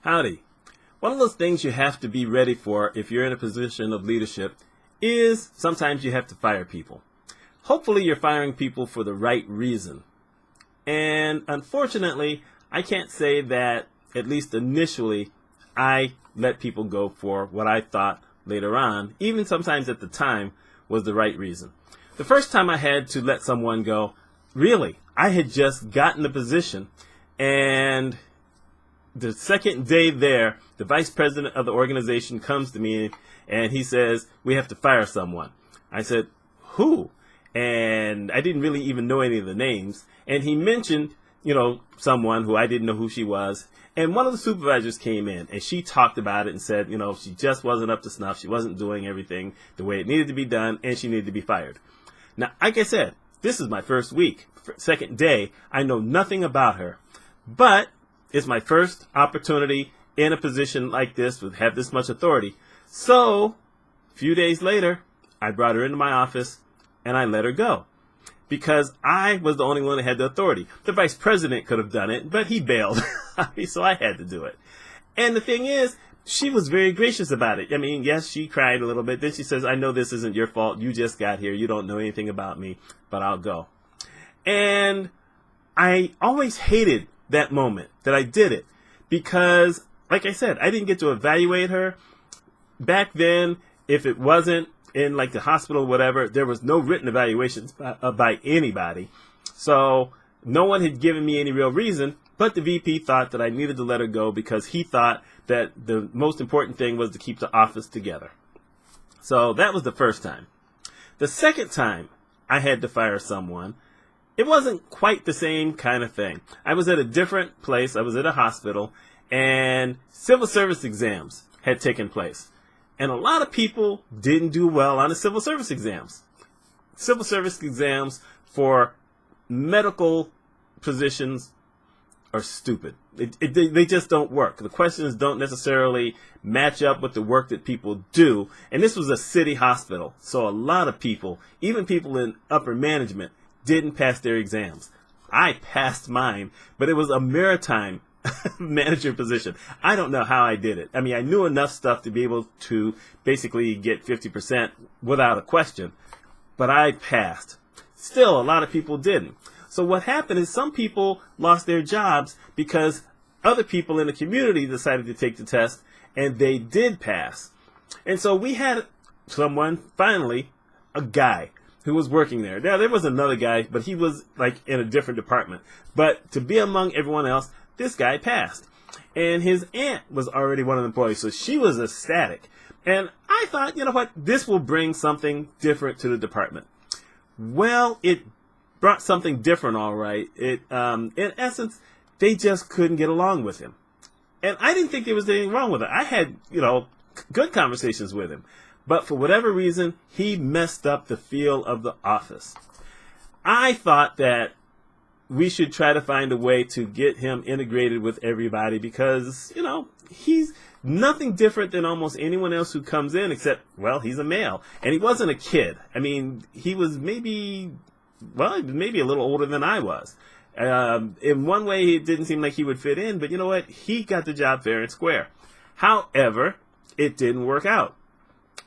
Howdy. One of those things you have to be ready for if you're in a position of leadership is sometimes you have to fire people. Hopefully you're firing people for the right reason. And unfortunately, I can't say that, at least initially, I let people go for what I thought later on, even sometimes at the time, was the right reason. The first time I had to let someone go, really, I had just gotten the position, and the second day there, the vice president of the organization comes to me and he says, we have to fire someone. I said, who? And I didn't really even know any of the names. And he mentioned, someone who I didn't know who she was. And one of the supervisors came in and she talked about it and said, she just wasn't up to snuff. She wasn't doing everything the way it needed to be done and she needed to be fired. Now, like I said, this is my first week, second day. I know nothing about her, but it's my first opportunity in a position like this with have this much authority. So a few days later, I brought her into my office and I let her go because I was the only one that had the authority. The vice president could have done it, but he bailed. So I had to do it. And the thing is, she was very gracious about it. I mean, yes, she cried a little bit. Then she says, I know this isn't your fault. You just got here. You don't know anything about me, but I'll go. And I always hated that moment that I did it because, like I said, I didn't get to evaluate her. Back then, if it wasn't in like the hospital or whatever, there was no written evaluations by anybody. So no one had given me any real reason, but the VP thought that I needed to let her go because he thought that the most important thing was to keep the office together. So that was the first time. The second time I had to fire someone, it wasn't quite the same kind of thing. I was at a different place. I was at a hospital, and civil service exams had taken place. And a lot of people didn't do well on the civil service exams. Civil service exams for medical positions are stupid. They just don't work. The questions don't necessarily match up with the work that people do. And this was a city hospital, so a lot of people, even people in upper management, didn't pass their exams. I passed mine, but it was a maritime manager position. I don't know how I did it. I mean, I knew enough stuff to be able to basically get 50% without a question, but I passed. Still, a lot of people didn't. So what happened is some people lost their jobs because other people in the community decided to take the test and they did pass. And so we had someone, finally, a guy who was working there. Now, there was another guy, but he was like in a different department. But to be among everyone else, this guy passed. And his aunt was already one of the employees, so she was ecstatic. And I thought, you know what, this will bring something different to the department. Well, it brought something different, all right. In essence, they just couldn't get along with him. And I didn't think there was anything wrong with it. I had, good conversations with him. But for whatever reason, he messed up the feel of the office. I thought that we should try to find a way to get him integrated with everybody because, he's nothing different than almost anyone else who comes in except, well, he's a male. And he wasn't a kid. I mean, he was maybe a little older than I was. In one way, it didn't seem like he would fit in, but you know what? He got the job fair and square. However, it didn't work out.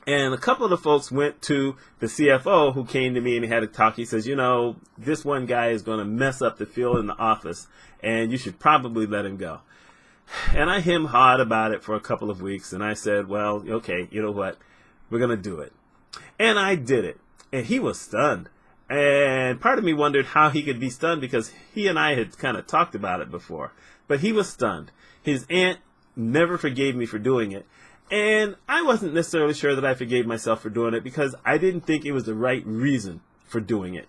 And a couple of the folks went to the CFO who came to me and he had a talk. He says, this one guy is going to mess up the feel in the office and you should probably let him go. And I hemmed-hawed about it for a couple of weeks and I said, well, okay, you know what? We're going to do it. And I did it. And he was stunned. And part of me wondered how he could be stunned because he and I had kind of talked about it before. But he was stunned. His aunt never forgave me for doing it. And I wasn't necessarily sure that I forgave myself for doing it because I didn't think it was the right reason for doing it.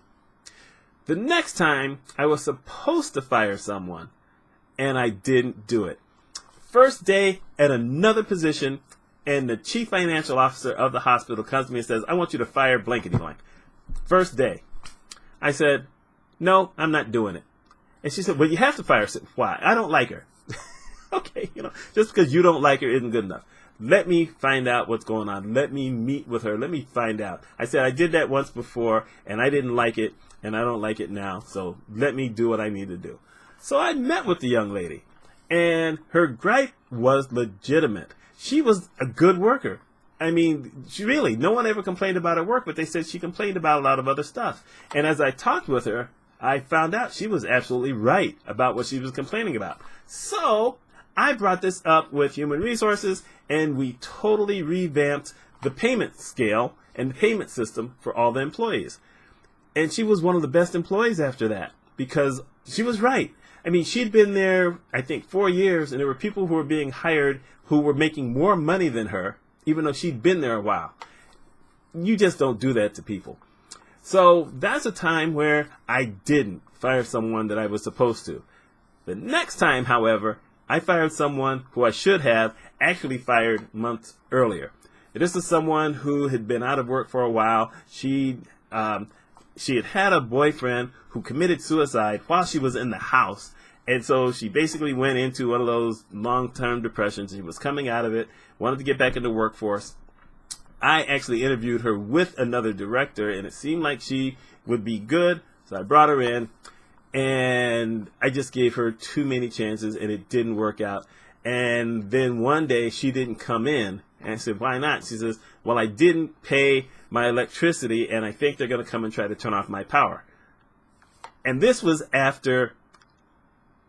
The next time, I was supposed to fire someone, and I didn't do it. First day at another position, and the chief financial officer of the hospital comes to me and says, I want you to fire blankety blank. First day. I said, no, I'm not doing it. And she said, well, you have to fire her. Why? I don't like her. Okay, just because you don't like her isn't good enough. Let me find out what's going on. Let me meet with her. Let me find out. I said I did that once before, and I didn't like it, and I don't like it now. So let me do what I need to do. So I met with the young lady, And her gripe was legitimate. She was a good worker. I mean, no one ever complained about her work, but they said she complained about a lot of other stuff. And as I talked with her, I found out she was absolutely right about what she was complaining about. So I brought this up with Human Resources, and we totally revamped the payment scale and the payment system for all the employees. And she was one of the best employees after that because she was right. I mean, she'd been there, I think, 4 years, and there were people who were being hired who were making more money than her, even though she'd been there a while. You just don't do that to people. So that's a time where I didn't fire someone that I was supposed to. The next time, however, I fired someone who I should have actually fired months earlier. This is someone who had been out of work for a while. She had had a boyfriend who committed suicide while she was in the house. And so she basically went into one of those long-term depressions. She was coming out of it, wanted to get back into the workforce. I actually interviewed her with another director, and it seemed like she would be good. So I brought her in, and I just gave her too many chances, and it didn't work out. And then one day she didn't come in, and I said, why not? She says, well, I didn't pay my electricity, and I think they're going to come and try to turn off my power. And this was after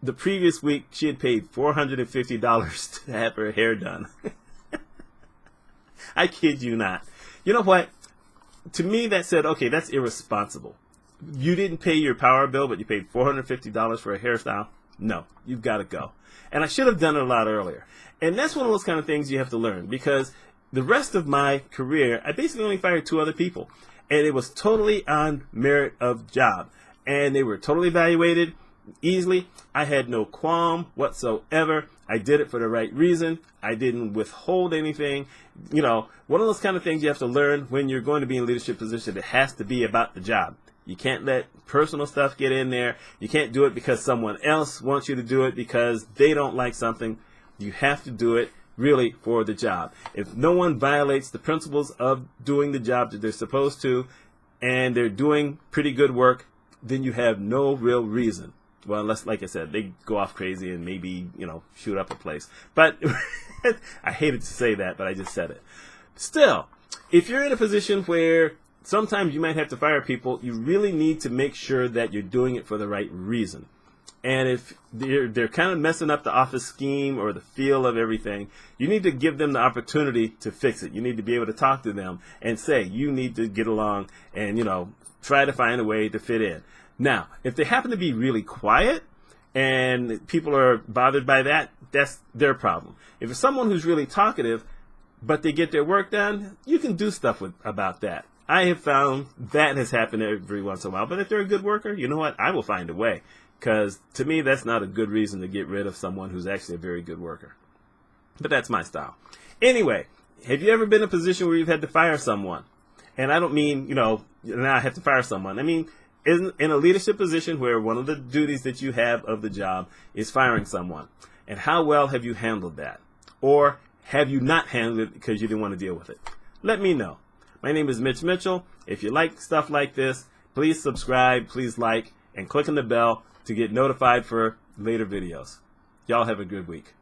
the previous week she had paid $450 to have her hair done. I kid you not. You know what? To me, that said, okay, that's irresponsible. You didn't pay your power bill, but you paid $450 for a hairstyle? No, you've got to go. And I should have done it a lot earlier. And that's one of those kind of things you have to learn, because the rest of my career, I basically only fired 2 other people. And it was totally on merit of job. And they were totally evaluated easily. I had no qualm whatsoever. I did it for the right reason. I didn't withhold anything. You know, one of those kind of things you have to learn when you're going to be in a leadership position. It has to be about the job. You can't let personal stuff get in there. You can't do it because someone else wants you to do it because they don't like something. You have to do it really for the job. If no one violates the principles of doing the job that they're supposed to, and they're doing pretty good work, then you have no real reason. Well, unless, like I said, they go off crazy and maybe, shoot up a place. But I hated to say that, but I just said it. Still, if you're in a position where sometimes you might have to fire people, you really need to make sure that you're doing it for the right reason. And if they're kind of messing up the office scheme or the feel of everything, you need to give them the opportunity to fix it. You need to be able to talk to them and say, you need to get along and, try to find a way to fit in. Now, if they happen to be really quiet and people are bothered by that, that's their problem. If it's someone who's really talkative, but they get their work done, you can do stuff about that. I have found that has happened every once in a while. But if they're a good worker, you know what? I will find a way. Because to me, that's not a good reason to get rid of someone who's actually a very good worker. But that's my style. Anyway, have you ever been in a position where you've had to fire someone? And I don't mean, now I have to fire someone. I mean, in a leadership position where one of the duties that you have of the job is firing someone. And how well have you handled that? Or have you not handled it because you didn't want to deal with it? Let me know. My name is Mitch Mitchell. If you like stuff like this, please subscribe, please like, and click on the bell to get notified for later videos. Y'all have a good week.